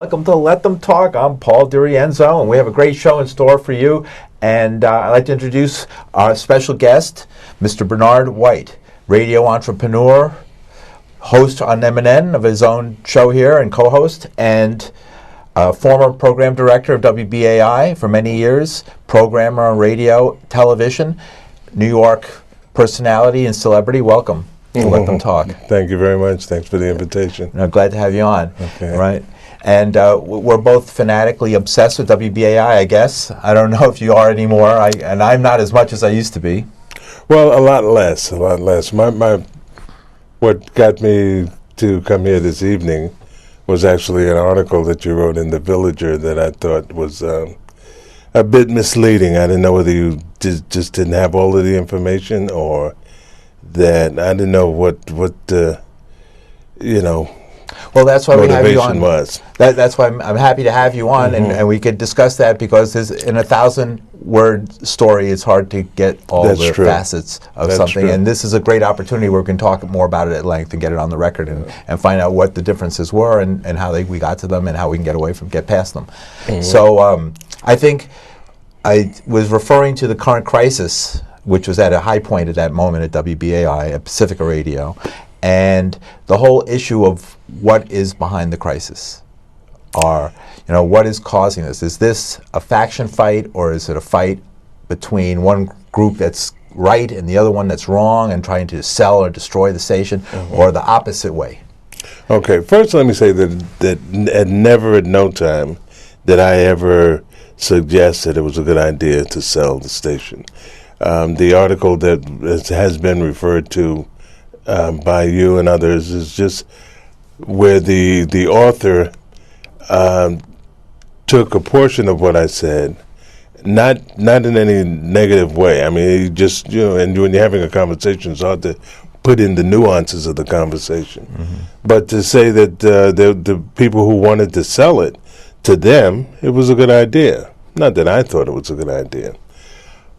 Welcome to Let Them Talk. I'm Paul DeRienzo, and we have a great show in store for you. And I'd like to introduce our special guest, Mr. Bernard White, radio entrepreneur, host on M&N of his own show here and co-host, and former program director of WBAI for many years, programmer on radio, television, New York personality and celebrity. Welcome to Let Them Talk. Thank you very much. Thanks for the invitation. I'm glad to have you on. Okay. Right. And we're both fanatically obsessed with WBAI, I guess. I don't know if you are anymore, and I'm not as much as I used to be. Well, a lot less. What got me to come here this evening was actually an article that you wrote in The Villager that I thought was a bit misleading. I didn't know whether you just didn't have all of the information, or that I didn't know what Well, that's why we have you on. Was. That's why I'm happy to have you on, and we could discuss that, because in a 1,000-word story, it's hard to get all the facets of something. True. And this is a great opportunity where we can talk more about it at length and get it on the record and find out what the differences were and how we got to them and how we can get past them. Mm-hmm. So I think I was referring to the current crisis, which was at a high point at that moment at WBAI, at Pacifica Radio, and the whole issue of what is behind the crisis, or what is causing this. Is this a faction fight, or is it a fight between one group that's right and the other one that's wrong and trying to sell or destroy the station, or the opposite way? Okay, first let me say that never at no time did I ever suggest that it was a good idea to sell the station. The article that has been referred to by you and others is just where the author took a portion of what I said, not in any negative way. I mean, he just and when you're having a conversation, it's hard to put in the nuances of the conversation. Mm-hmm. But to say that the people who wanted to sell it, to them, it was a good idea. Not that I thought it was a good idea.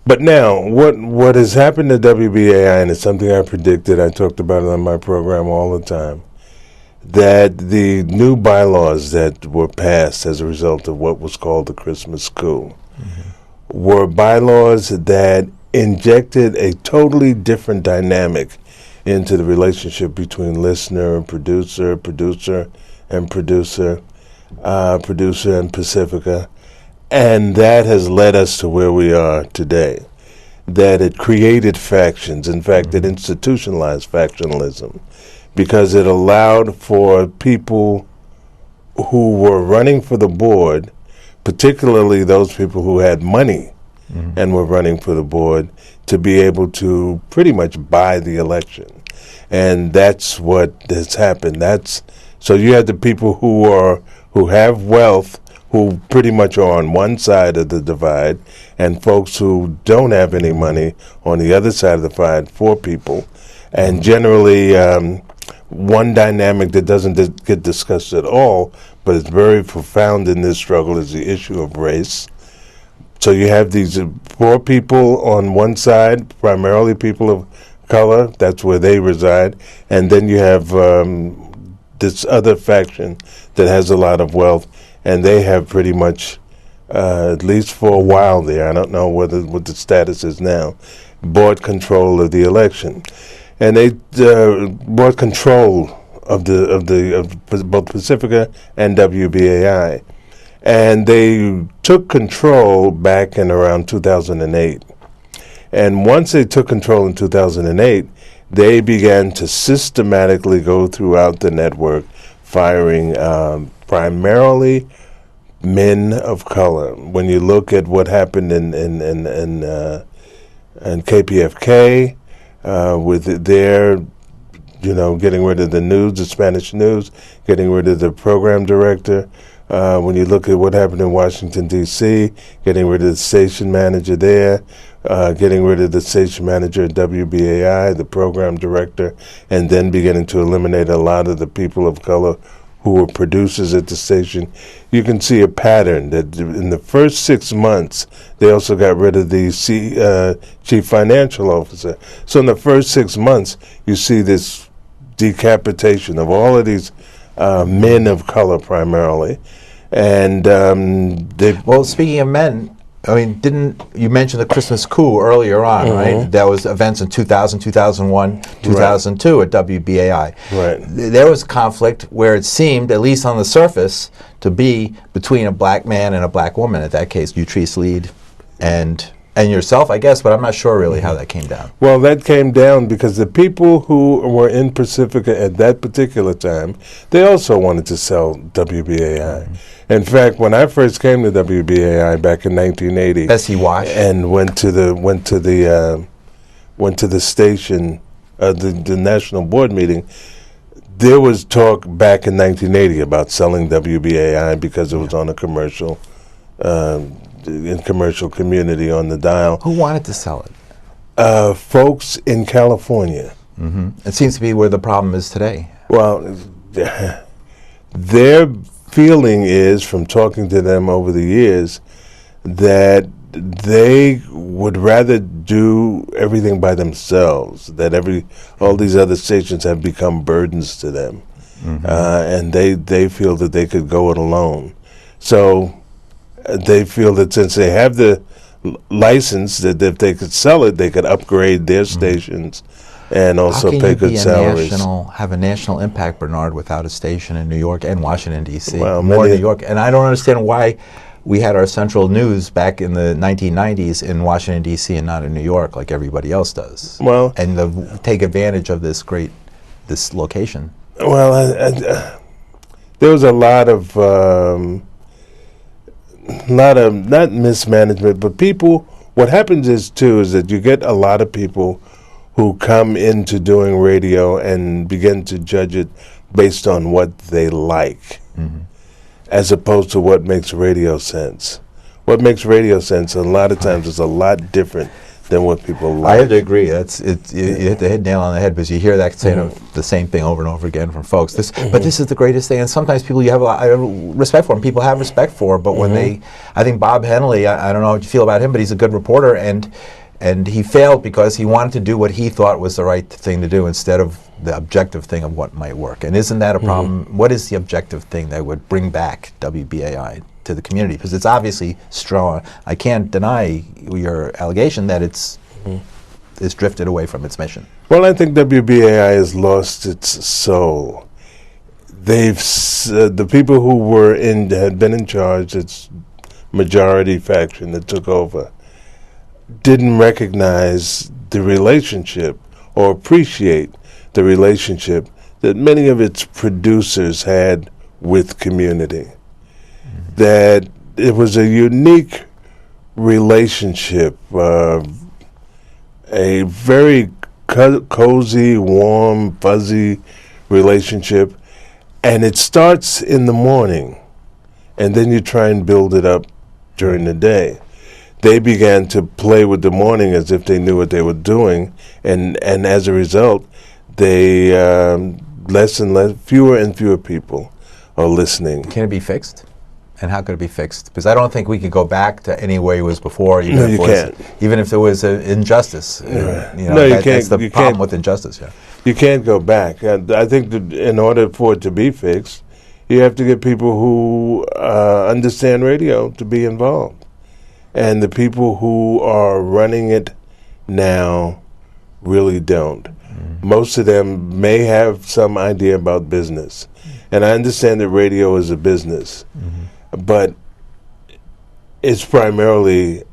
But now, what has happened to WBAI, and it's something I predicted, I talked about it on my program all the time, that the new bylaws that were passed as a result of what was called the Christmas coup were bylaws that injected a totally different dynamic into the relationship between listener and producer, producer and Pacifica. And that has led us to where we are today. That it created factions. In fact, it institutionalized factionalism, because it allowed for people who were running for the board, particularly those people who had money and were running for the board, to be able to pretty much buy the election. And that's what has happened. So you have the people who have wealth, who pretty much are on one side of the divide, and folks who don't have any money on the other side of the divide for people. And generally, one dynamic that doesn't get discussed at all, but it's very profound in this struggle, is the issue of race. So you have these poor people on one side, primarily people of color, that's where they reside, and then you have this other faction that has a lot of wealth, and they have pretty much, at least for a while there, I don't know what the status is now, bought control of the election. And they bought control of both Pacifica and WBAI. And they took control back in around 2008. And once they took control in 2008, they began to systematically go throughout the network, firing primarily men of color. When you look at what happened in KPFK, with their, getting rid of the news, the Spanish news, getting rid of the program director. When you look at what happened in Washington, D.C., getting rid of the station manager there, getting rid of the station manager at WBAI, the program director, and then beginning to eliminate a lot of the people of color who were producers at the station, you can see a pattern that in the first 6 months, they also got rid of the chief financial officer. So in the first 6 months, you see this decapitation of all of these men of color primarily. And well, speaking of men, I mean, didn't you mention the Christmas coup earlier on, right? That was events in 2000, 2001, 2002 at WBAI. Right. There was conflict where it seemed, at least on the surface, to be between a black man and a black woman. In that case, Utrice Lead and yourself, I guess, but I'm not sure really how that came down. Well, that came down because the people who were in Pacifica at that particular time, they also wanted to sell WBAI. In fact, when I first came to WBAI back in 1980, Bessie Wash, and went to the station, the national board meeting, there was talk back in 1980 about selling WBAI because it was on a commercial. In commercial community on the dial. Who wanted to sell it? Folks in California. It seems to be where the problem is today. Well, their feeling is, from talking to them over the years, that they would rather do everything by themselves, that all these other stations have become burdens to them, and they feel that they could go it alone. So they feel that since they have the license, that if they could sell it, they could upgrade their stations and also pay good salaries. Have a national impact, Bernard, without a station in New York and Washington, D.C.? Well, more New York. And I don't understand why we had our central news back in the 1990s in Washington, D.C. and not in New York like everybody else does. Well, and take advantage of this location. Well, there was a lot of not mismanagement, but people. What happens is that you get a lot of people who come into doing radio and begin to judge it based on what they like, as opposed to what makes radio sense. What makes radio sense a lot of times is a lot different than what people like. I have to agree. You hit the nail on the head, because you hear that saying the same thing over and over again from folks. But this is the greatest thing. And sometimes people I have respect for, and people have respect for. But when I think Bob Henley, I don't know how you feel about him, but he's a good reporter, and he failed because he wanted to do what he thought was the right thing to do instead of the objective thing of what might work. And isn't that a problem? What is the objective thing that would bring back WBAI to the community? Because it's obviously strong. I can't deny your allegation that it's drifted away from its mission. Well, I think WBAI has lost its soul. The people who had been in charge, its majority faction that took over, didn't recognize the relationship or appreciate the relationship that many of its producers had with community. That it was a unique relationship, a very cozy, warm, fuzzy relationship, and it starts in the morning, and then you try and build it up during the day. They began to play with the morning as if they knew what they were doing, and as a result, they fewer and fewer people are listening. Can it be fixed? And how could it be fixed? Because I don't think we could go back to any way it was before. No, you can't. Even if there was an injustice. No, you can't. That's the problem with injustice. Yeah. You can't go back. I think that in order for it to be fixed, you have to get people who understand radio to be involved. And the people who are running it now really don't. Most of them may have some idea about business. And I understand that radio is a business. But it's primarily,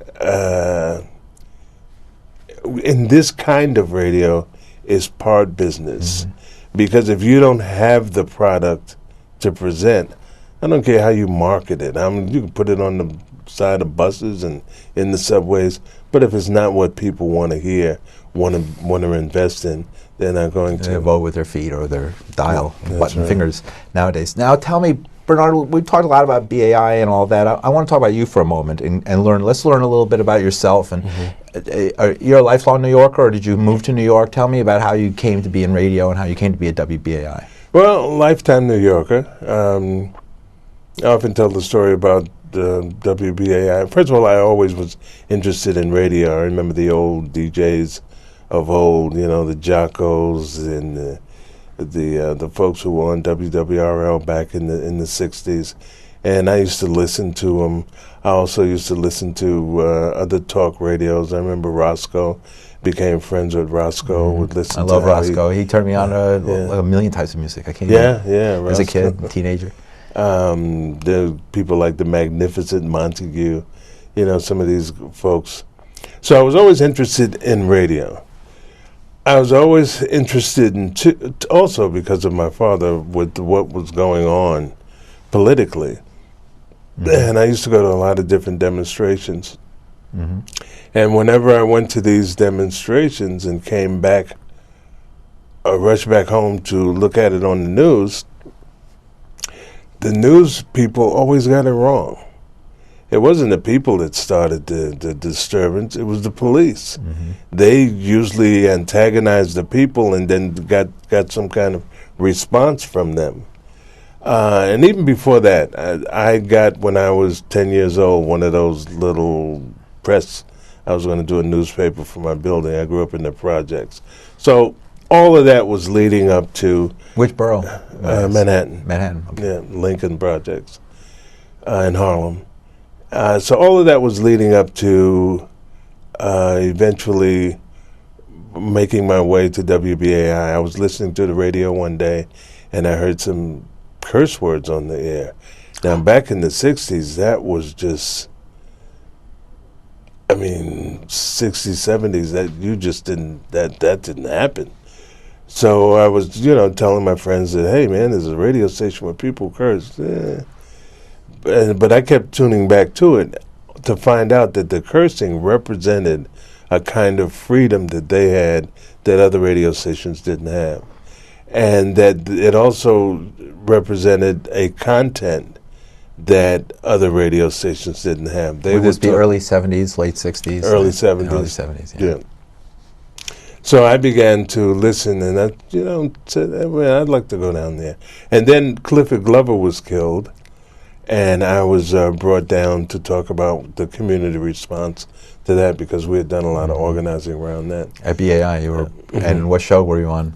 in this kind of radio, is part business. Because if you don't have the product to present, I don't care how you market it. You can put it on the side of buses and in the subways, but if it's not what people want to hear, want to invest in, they're not going to. They vote with their feet or their dial button fingers nowadays. Now tell me, Bernard, we've talked a lot about BAI and all that. I want to talk about you for a moment and learn. Let's learn a little bit about yourself. And you're a lifelong New Yorker, or did you move to New York? Tell me about how you came to be in radio and how you came to be at WBAI. Well, lifetime New Yorker. I often tell the story about WBAI. First of all, I always was interested in radio. I remember the old DJs of old, the Jockos and the folks who were on WWRL back in the 60s. and I used to listen to them. I also used to listen to other talk radios. I remember Roscoe. Became friends with Roscoe. Would listen. I love Roscoe. He turned me on to a million types of music. I can't. Roscoe. As a kid, teenager. The people like the Magnificent Montague, some of these folks. So I was always interested in radio. I was always interested in, also because of my father, with what was going on politically. And I used to go to a lot of different demonstrations. And whenever I went to these demonstrations and came back, rushed back home to look at it on the news people always got it wrong. It wasn't the people that started the disturbance, it was the police. They usually antagonized the people and then got some kind of response from them. And even before that, I got, when I was 10 years old, one of those little press. I was going to do a newspaper for my building. I grew up in the projects. So all of that was leading up to... Which borough? Manhattan. Manhattan, okay. Yeah, Lincoln Projects in Harlem. So all of that was leading up to eventually making my way to WBAI. I was listening to the radio one day, and I heard some curse words on the air. Now, back in the 60s, that was just... 60s, 70s, that you just didn't, that didn't happen. So I was, telling my friends that, hey, man, there's a radio station where people curse. But I kept tuning back to it to find out that the cursing represented a kind of freedom that they had that other radio stations didn't have. And that it also represented a content that other radio stations didn't have. Would this be early 70s, late 60s? Early 70s. Early 70s, yeah. So I began to listen, and I, said, I'd like to go down there. And then Clifford Glover was killed, and I was brought down to talk about the community response to that because we had done a lot of organizing around that. At BAI, you were, and what show were you on?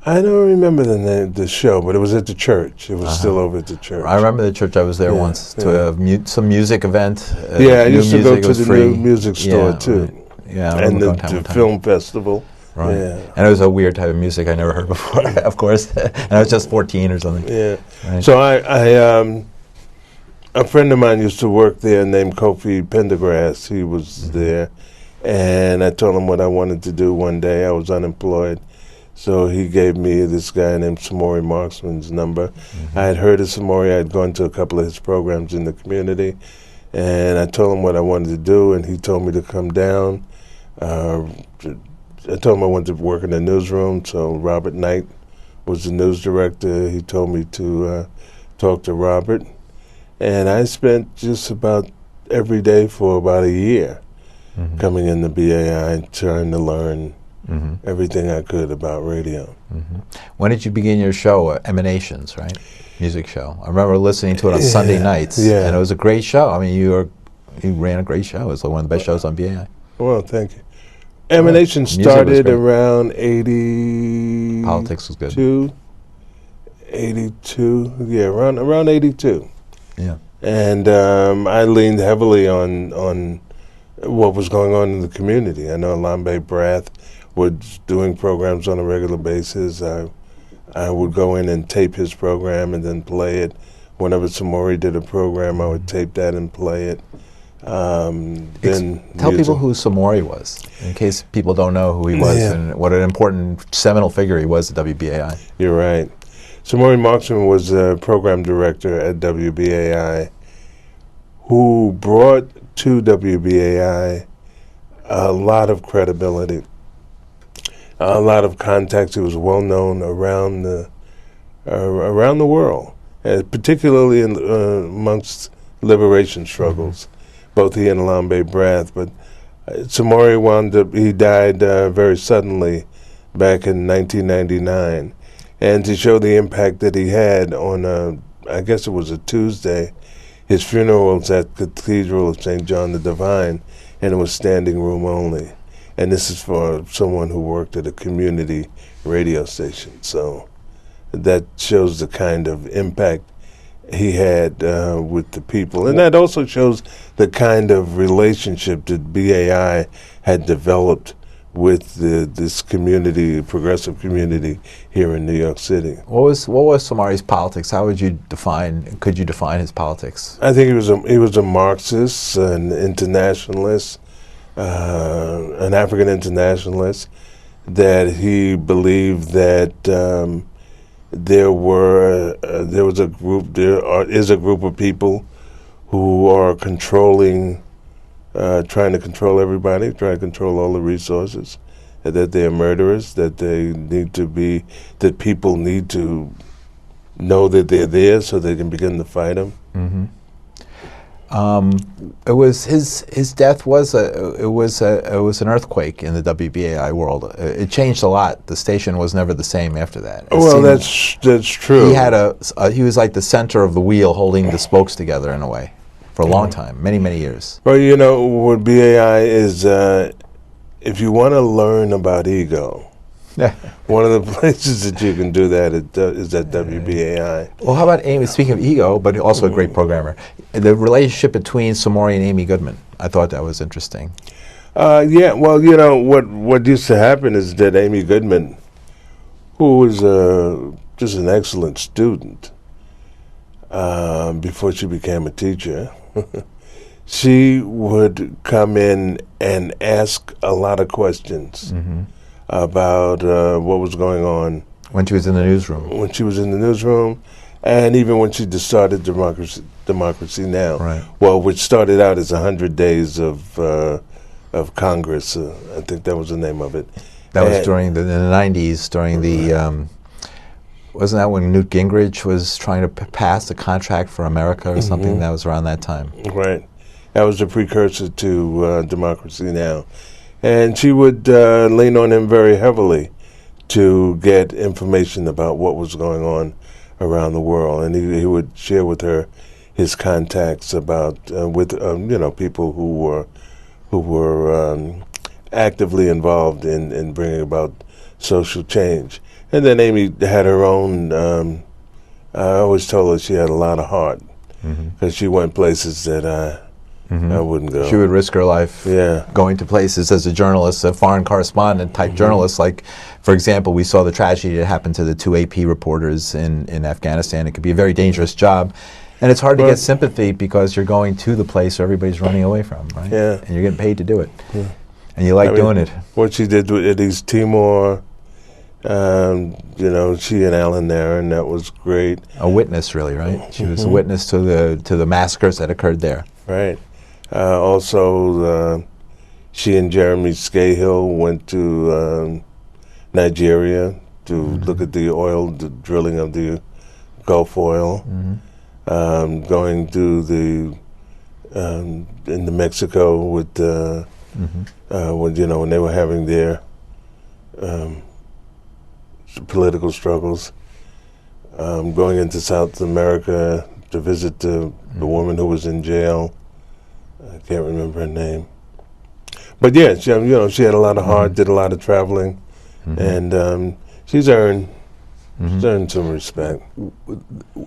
I don't remember the name of the show, but it was at the church. It was still over at the church. I remember the church. I was there once to some music event. I used to go to the new music store too. And the film festival. Right. Yeah. And it was a weird type of music I never heard before, of course. And I was just 14 or something. Yeah. Right. So a friend of mine used to work there named Kofi Pendergrass. He was there. And I told him what I wanted to do one day. I was unemployed. So he gave me this guy named Somaris Marksman's number. I had heard of Somaris. I had gone to a couple of his programs in the community. And I told him what I wanted to do, and he told me to come down. I told him I wanted to work in the newsroom, so Robert Knight was the news director. He told me to talk to Robert. And I spent just about every day for about a year coming in the BAI, trying to learn everything I could about radio. When did you begin your show, Emanations, right? Music show. I remember listening to it on Sunday nights, and it was a great show. I mean, you ran a great show. It was like one of the best shows on BAI. Well, thank you. Emanations started around 80. Politics was good. 82, yeah, around 82. Yeah. And I leaned heavily on what was going on in the community. I know Lambe Brath was doing programs on a regular basis. I would go in and tape his program and then play it. Whenever Somaris did a program, I would tape that and play it. Then tell people who Somaris was, in case people don't know who he was and what an important seminal figure he was at WBAI. You're right. Somaris Marksman was a program director at WBAI who brought to WBAI a lot of credibility, a lot of contacts. He was well known around the world, particularly amongst liberation struggles. Both he and Lambe Brath, but Somaris he died very suddenly back in 1999. And to show the impact that he had on, I guess it was a Tuesday, his funeral was at Cathedral of St. John the Divine, and it was standing room only. And this is for someone who worked at a community radio station. So that shows the kind of impact he had with the people. And that also shows the kind of relationship that BAI had developed with this community, progressive community here in New York City. What was Somaris' politics? How would you could you define his politics? I think he was a Marxist, an internationalist, an African internationalist, that he believed that there is a group of people who are trying to control everybody, trying to control all the resources, and that they're murderers, that that people need to know that they're there so they can begin to fight them. Mm-hmm. It was his death was an earthquake in the WBAI world. It changed a lot. The station was never the same after that. That's true. He had he was like the center of the wheel, holding the spokes together in a way, for a long time, many years. Well, what BAI is, if you want to learn about ego, one of the places that you can do that is at WBAI. Well, how about Amy? Speaking of ego, but also a great programmer, the relationship between Somaris and Amy Goodman. I thought that was interesting. Yeah. Well, what used to happen is that Amy Goodman, who was just an excellent student before she became a teacher, she would come in and ask a lot of questions. Mm-hmm. About what was going on. When she was in the newsroom. When she was in the newsroom, and even when she just started Democracy Now! Right. Well, which started out as 100 Days of Congress. I think that was the name of it. That was during in the 90s, during the, wasn't that when Newt Gingrich was trying to pass the Contract for America or something? That was around that time. Right. That was the precursor to Democracy Now! And she would lean on him very heavily to get information about what was going on around the world, and he would share with her his contacts about with people who were actively involved in bringing about social change. And then Amy had her own. I always told her she had a lot of heart because she went places that I wouldn't go. She would risk her life going to places as a journalist, a foreign correspondent type journalist. Like, for example, we saw the tragedy that happened to the 2 AP reporters in Afghanistan. It could be a very dangerous job. And it's hard to get sympathy because you're going to the place where everybody's running away from, right? Yeah. And you're getting paid to do it. Yeah. And you like doing it. What she did with East Timor, she and Alan Nairn, that was great. A witness, really, right? She was a witness to the massacres that occurred there. Right. Also, she and Jeremy Scahill went to Nigeria to look at the drilling of the Gulf oil. Going to into Mexico with when they were having their political struggles. Going into South America to visit the woman who was in jail. I can't remember her name, but yeah, she had a lot of heart, did a lot of traveling, and she's earned some respect.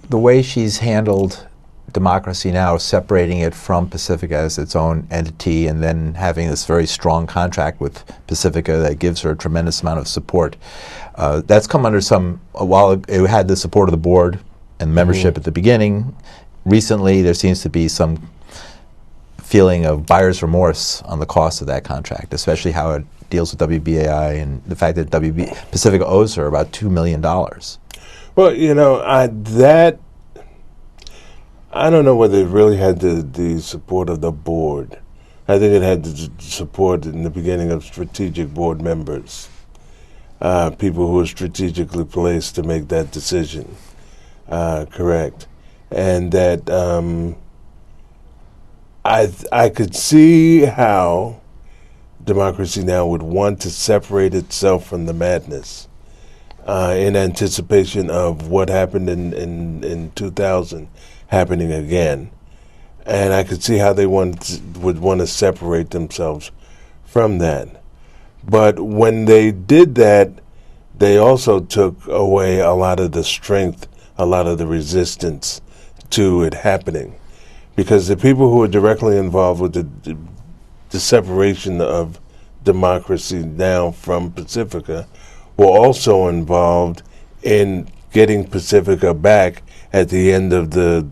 The way she's handled Democracy Now!, separating it from Pacifica as its own entity, and then having this very strong contract with Pacifica that gives her a tremendous amount of support. That's come under while it had the support of the board and membership at the beginning. Recently, there seems to be some feeling of buyer's remorse on the cost of that contract, especially how it deals with WBAI and the fact that Pacifica owes her about $2 million. Well, I don't know whether it really had the support of the board. I think it had the support in the beginning of strategic board members, people who were strategically placed to make that decision. Correct. And that I could see how Democracy Now! Would want to separate itself from the madness in anticipation of what happened in 2000 happening again. And I could see how they would want to separate themselves from that. But when they did that, they also took away a lot of the strength, a lot of the resistance to it happening, because the people who are directly involved with the separation of democracy now from Pacifica were also involved in getting Pacifica back at the end of with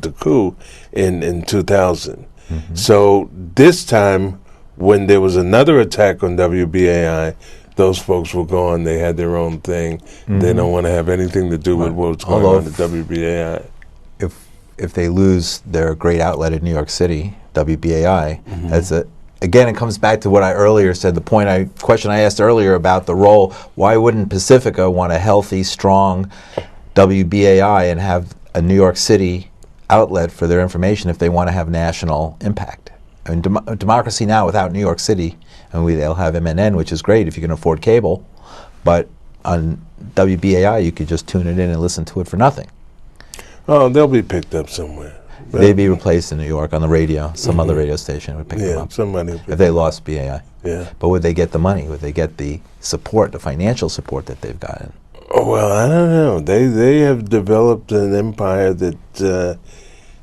the coup in 2000. Mm-hmm. So this time, when there was another attack on WBAI, those folks were gone. They had their own thing. Mm-hmm. They don't want to have anything to do with what's going on at WBAI. If they lose their great outlet in New York City, WBAI, mm-hmm. Again, it comes back to what I earlier said, question I asked earlier about the role. Why wouldn't Pacifica want a healthy, strong WBAI and have a New York City outlet for their information if they want to have national impact? I mean, democracy now without New York City, and they'll have MNN, which is great if you can afford cable, but on WBAI you could just tune it in and listen to it for nothing. Oh, they'll be picked up somewhere. They'd be replaced in New York on the radio. Some other radio station would pick them up. Somebody if they lost BAI. Yeah. But would they get the money? Would they get the support, the financial support that they've gotten? Oh, well, I don't know. They have developed an empire that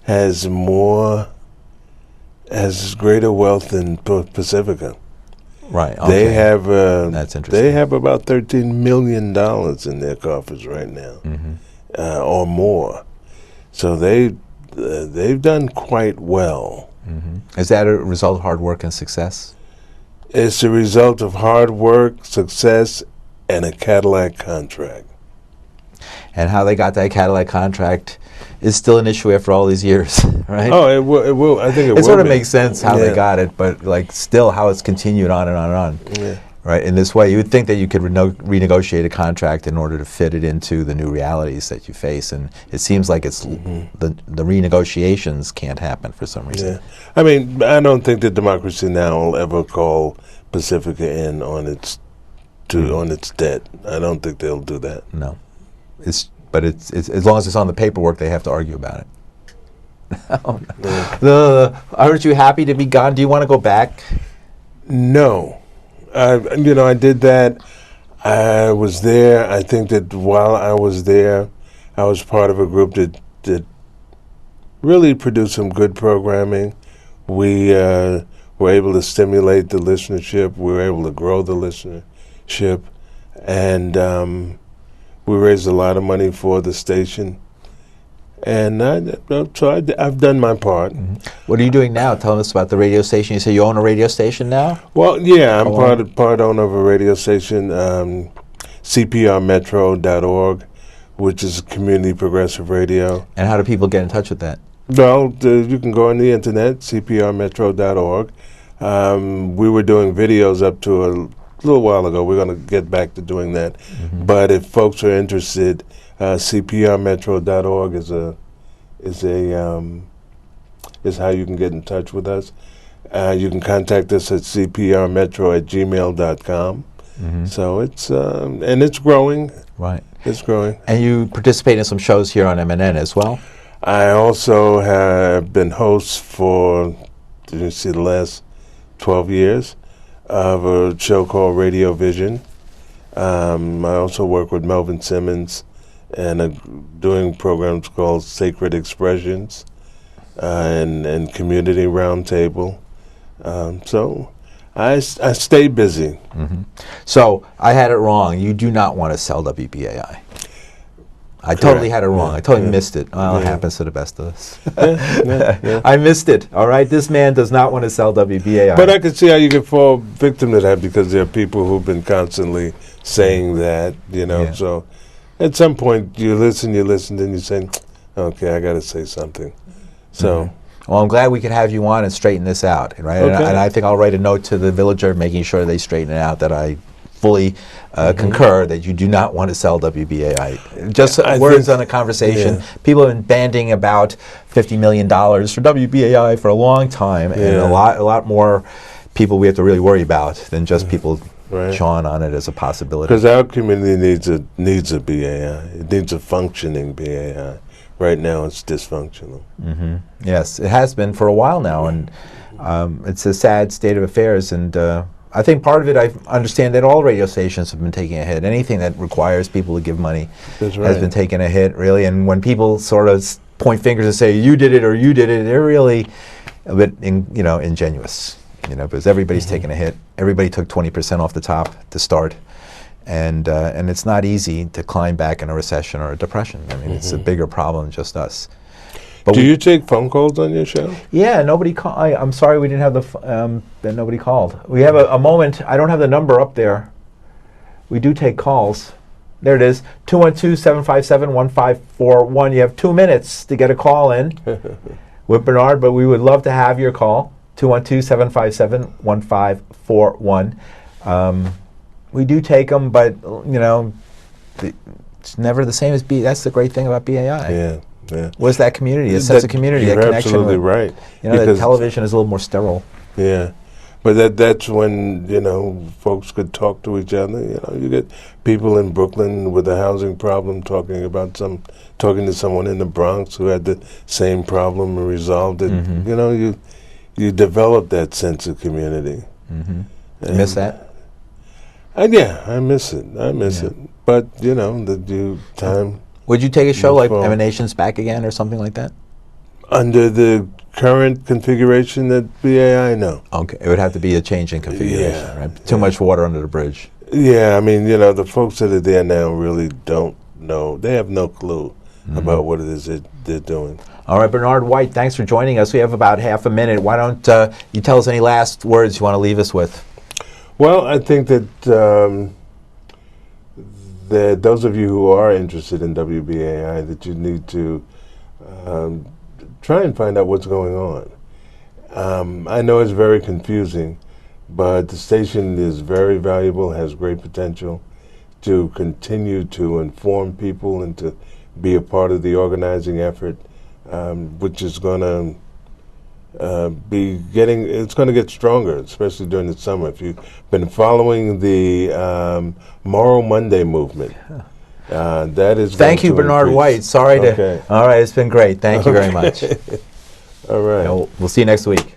has greater wealth than Pacifica. Right. Okay. They have. That's interesting. They have about $13 million in their coffers right now, or more. So they've done quite well. Mm-hmm. Is that a result of hard work and success? It's a result of hard work, success, and a Cadillac contract. And how they got that Cadillac contract is still an issue after all these years, right? Oh, it will. I think it will. It sort of makes sense how they got it, but still how it's continued on and on and on. Yeah. Right, in this way, you would think that you could renegotiate a contract in order to fit it into the new realities that you face, and it seems like it's the renegotiations can't happen for some reason. Yeah. I mean, I don't think that Democracy Now! Will ever call Pacifica in on its debt. I don't think they'll do that. No, but it's as long as it's on the paperwork, they have to argue about it. Oh, no. Aren't you happy to be gone? Do you want to go back? No. I did that. I was there. I think that while I was there, I was part of a group that really produced some good programming. We were able to stimulate the listenership. We were able to grow the listenership. And we raised a lot of money for the station. And I've done my part. Mm-hmm. What are you doing now? Tell us about the radio station. You say you own a radio station now? Well, yeah, I'm part owner of a radio station, CPRmetro.org, which is community progressive radio. And how do people get in touch with that? Well, you can go on the internet, CPRmetro.org. We were doing videos up to a little while ago. We're going to get back to doing that. Mm-hmm. But if folks are interested, CPRmetro.org is how you can get in touch with us. You can contact us at cprmetro@gmail.com. Mm-hmm. So it's and it's growing. Right. It's growing. And you participate in some shows here on MNN as well? I also have been host for, the last 12 years of a show called Radio Vision. I also work with Melvin Simmons and doing programs called Sacred Expressions and Community Roundtable. So I stay busy. Mm-hmm. So I had it wrong. You do not want to sell WBAI. I totally had it wrong. I totally missed it. Well, it happens to the best of us. Yeah. I missed it. All right, this man does not want to sell WBAI. But I can see how you can fall victim to that because there are people who've been constantly saying that, Yeah. So at some point you listen, and you say, okay, I got to say something. So. Mm-hmm. Well, I'm glad we could have you on and straighten this out, right? Okay. And I think I'll write a note to the Villager making sure they straighten it out, that I fully concur that you do not want to sell WBAI. Just words on a conversation. Yeah. People have been banding about $50 million for WBAI for a long time, and a lot more people we have to really worry about than just people chawing on it as a possibility. Because our community needs a BAI. It needs a functioning BAI. Right now, it's dysfunctional. Mm-hmm. Yes, it has been for a while now, and it's a sad state of affairs. And I think part of it, I understand that all radio stations have been taking a hit. Anything that requires people to give money has been taking a hit, really. And when people sort of point fingers and say, you did it or you did it, they're really a bit ingenuous, because everybody's taking a hit. Everybody took 20% off the top to start. And it's not easy to climb back in a recession or a depression. I mean, it's a bigger problem than just us. But do you take phone calls on your show? Yeah, nobody called. I'm sorry we didn't have that nobody called. We have a moment. I don't have the number up there. We do take calls. There it is, 212-757-1541. You have 2 minutes to get a call in with Bernard, but we would love to have your call, 212-757-1541. We do take them, but, it's never the same as That's the great thing about BAI. Yeah. Was that community, a sense of community, you're that connection. Absolutely right. The television is a little more sterile. Yeah, but that's when folks could talk to each other. You get people in Brooklyn with a housing problem talking to someone in the Bronx who had the same problem and resolved it. You develop that sense of community. You miss that? Yeah, I miss it. But the time. Would you take a show like Emanations back again or something like that? Under the current configuration at BAI, no. Okay, it would have to be a change in configuration, right? Too much water under the bridge. Yeah, I mean, the folks that are there now really don't know. They have no clue about what it is they're doing. All right, Bernard White, thanks for joining us. We have about half a minute. Why don't you tell us any last words you want to leave us with? Well, I think that those of you who are interested in WBAI, that you need to try and find out what's going on. I know it's very confusing, but the station is very valuable, has great potential to continue to inform people and to be a part of the organizing effort, which is going to it's going to get stronger, especially during the summer. If you've been following the Moral Monday movement, that is. Thank you, Bernard White. Sorry to. All right, it's been great. Thank you very much. All right. We'll see you next week.